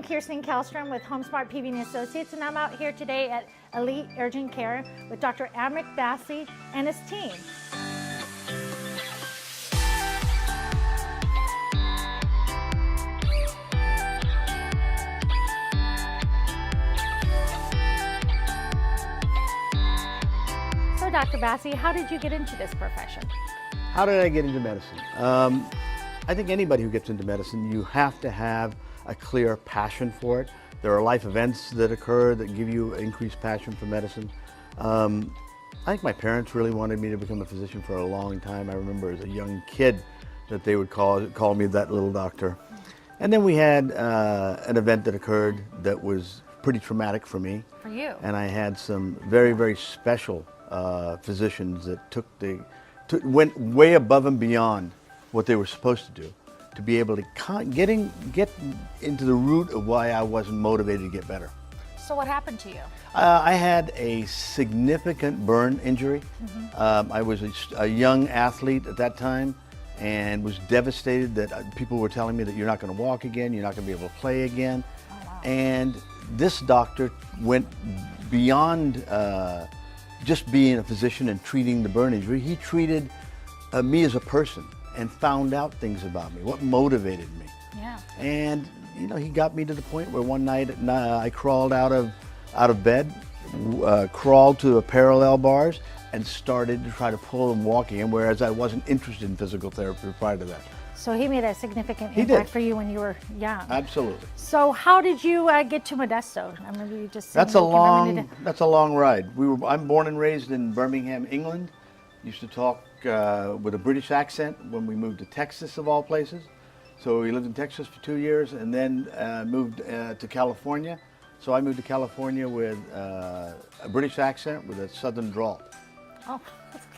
Kirsten Kallstrom with HomeSmart PVA Associates, and I'm out here today at Elite Urgent Care with Dr. McHenry Ave Ste and his team. So, Dr. Basse, how did you get into this profession? How did I get into medicine? I think anybody who gets into medicine, you have to have a clear passion for it. There are life events that occur that give you increased passion for medicine. I think my parents really wanted me to become a physician for a long time. I remember as a young kid that they would call me that little doctor. And then we had an event that occurred that was pretty traumatic for me. For you? And I had some very, very special physicians that went way above and beyond what they were supposed to do to be able to get into the root of why I wasn't motivated to get better. So what happened to you? I had a significant burn injury. I was a young athlete at that time and was devastated that people were telling me that you're not going to walk again, you're not going to be able to play again. Oh, wow. And this doctor went beyond just being a physician and treating the burn injury. He treated me as a person and found out things about me, what motivated me. Yeah. And you know, he got me to the point where one night I crawled out of bed, crawled to the parallel bars, and started to try to pull them walking in, whereas I wasn't interested in physical therapy prior to that. So he made a significant impact for you when you were young. Absolutely. So how did you get to Modesto? I remember you just saying that's a long ride. I'm born and raised in Birmingham, England. Used to talk with a British accent when we moved to Texas, of all places. So we lived in Texas for 2 years and then moved to California. So I moved to California with a British accent with a southern drawl. Oh.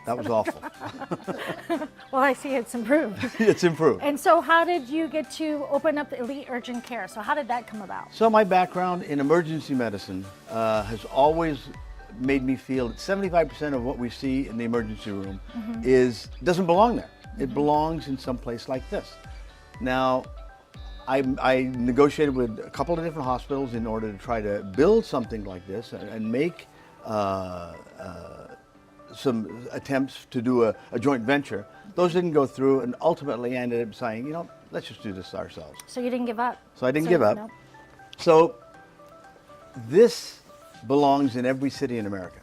That was awful. Well, I see it's improved. It's improved. And so how did you get to open up the Elite Urgent Care? So how did that come about? So my background in emergency medicine has always made me feel that 75% of what we see in the emergency room doesn't belong there. It belongs in some place like this. Now, I negotiated with a couple of different hospitals in order to try to build something like this and make some attempts to do a joint venture. Those didn't go through, and ultimately I ended up saying, you know, let's just do this ourselves. So you didn't give up? So I didn't give up. No. So this belongs in every city in America.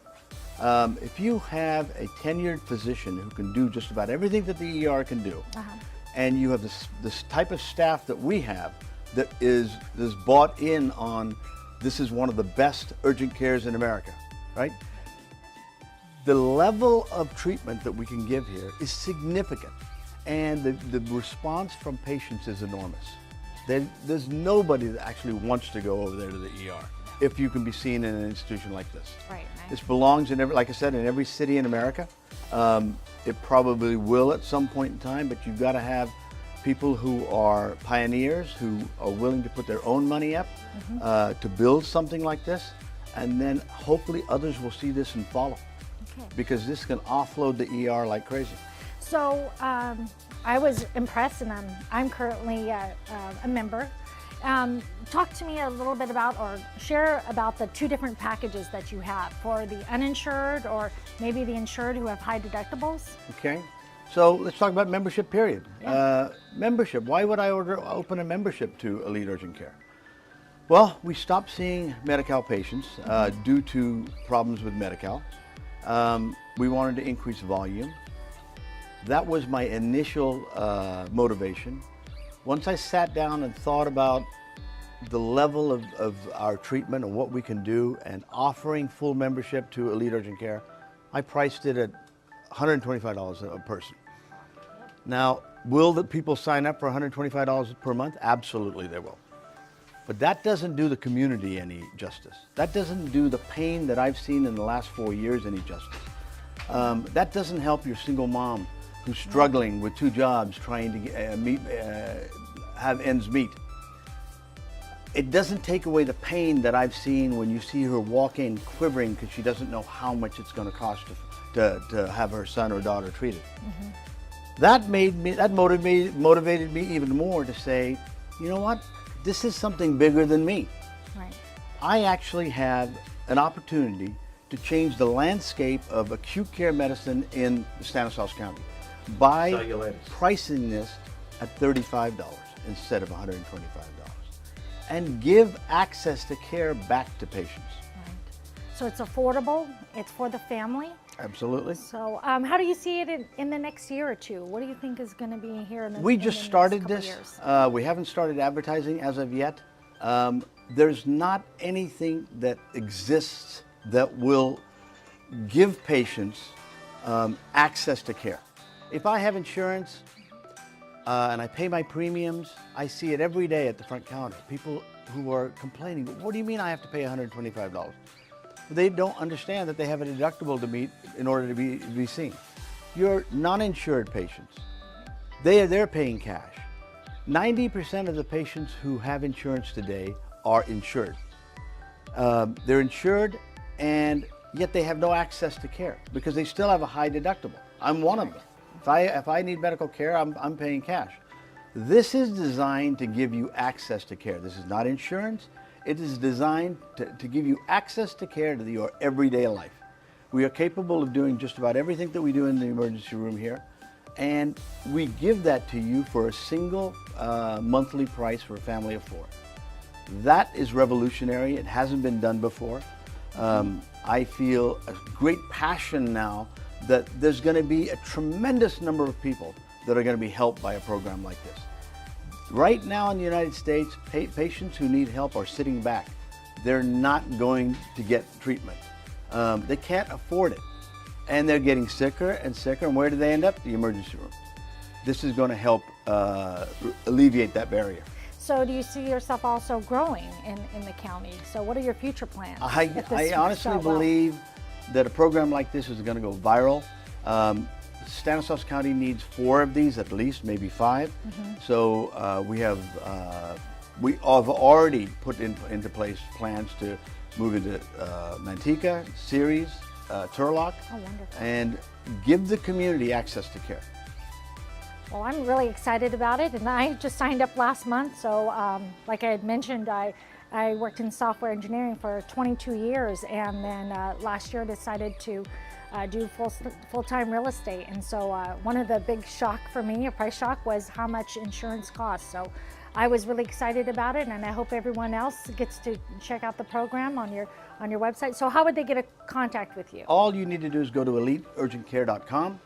If you have a tenured physician who can do just about everything that the ER can do, and you have this type of staff that we have that is bought in on, this is one of the best urgent cares in America, right? The level of treatment that we can give here is significant, and the response from patients is enormous. There's nobody that actually wants to go over there to the ER if you can be seen in an institution like this. Right. This belongs in like I said, in every city in America. It probably will at some point in time, but you've got to have people who are pioneers, who are willing to put their own money up to build something like this, and then hopefully others will see this and follow. Okay. Because this can offload the ER like crazy. So I was impressed, and I'm currently a member. Talk to me a little bit about, or share about the two different packages that you have for the uninsured or maybe the insured who have high deductibles. Okay, so let's talk about membership period. Yeah. Membership, why would I open a membership to Elite Urgent Care? Well, we stopped seeing Medi-Cal patients due to problems with Medi-Cal. We wanted to increase volume. That was my initial motivation. Once I sat down and thought about the level of our treatment and what we can do and offering full membership to Elite Urgent Care, I priced it at $125 a person. Now, will the people sign up for $125 per month? Absolutely they will. But that doesn't do the community any justice. That doesn't do the pain that I've seen in the last 4 years any justice. That doesn't help your single mom who's struggling with 2 jobs trying to have ends meet. It doesn't take away the pain that I've seen when you see her walking quivering because she doesn't know how much it's going to cost to have her son or daughter treated. That motivated me even more to say, you know what? this is something bigger than me. Right. I actually have an opportunity to change the landscape of acute care medicine in Stanislaus County by Cellulitis. pricing this at $35 instead of $125 and give access to care back to patients. Right. So it's affordable, it's for the family. Absolutely. So how do you see it in the next year or two? What do you think is going to be here in the We in just the next started couple this. years? We haven't started advertising as of yet. There's not anything that exists that will give patients access to care. If I have insurance and I pay my premiums, I see it every day at the front counter. People who are complaining, what do you mean I have to pay $125? They don't understand that they have a deductible to meet in order to be seen. Your non-insured patients, they're paying cash. 90% of the patients who have insurance today are insured. They're insured and yet they have no access to care because they still have a high deductible. I'm one of them. If I need medical care, I'm paying cash. This is designed to give you access to care. This is not insurance. It is designed to give you access to care to your everyday life. We are capable of doing just about everything that we do in the emergency room here, and we give that to you for a single monthly price for a family of 4. That is revolutionary. It hasn't been done before. I feel a great passion now that there's going to be a tremendous number of people that are going to be helped by a program like this. Right now in the United States, patients who need help are sitting back. They're not going to get treatment. They can't afford it. And they're getting sicker and sicker. And where do they end up? The emergency room. This is going to help alleviate that barrier. So do you see yourself also growing in the county? So what are your future plans? I honestly believe that a program like this is going to go viral. Stanislaus County needs 4 of these at least, maybe 5. So we have already put into place plans to move into Manteca, Ceres, Turlock, and give the community access to care. Well, I'm really excited about it, and I just signed up last month. So like I had mentioned, I worked in software engineering for 22 years, and then last year decided to do full-time real estate. And so one of the big shock for me, a price shock, was how much insurance costs. So I was really excited about it, and I hope everyone else gets to check out the program on your website. So how would they get in contact with you? All you need to do is go to eliteurgentcare.com,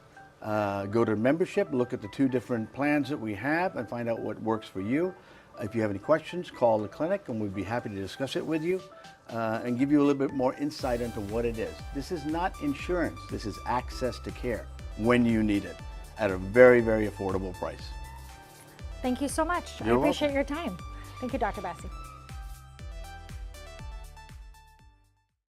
go to membership, look at the 2 different plans that we have, and find out what works for you. If you have any questions, call the clinic, and we'd be happy to discuss it with you and give you a little bit more insight into what it is. This is not insurance. This is access to care when you need it at a very, very affordable price. Thank you so much. You're I appreciate welcome. your time. Thank you, Dr. Bassi.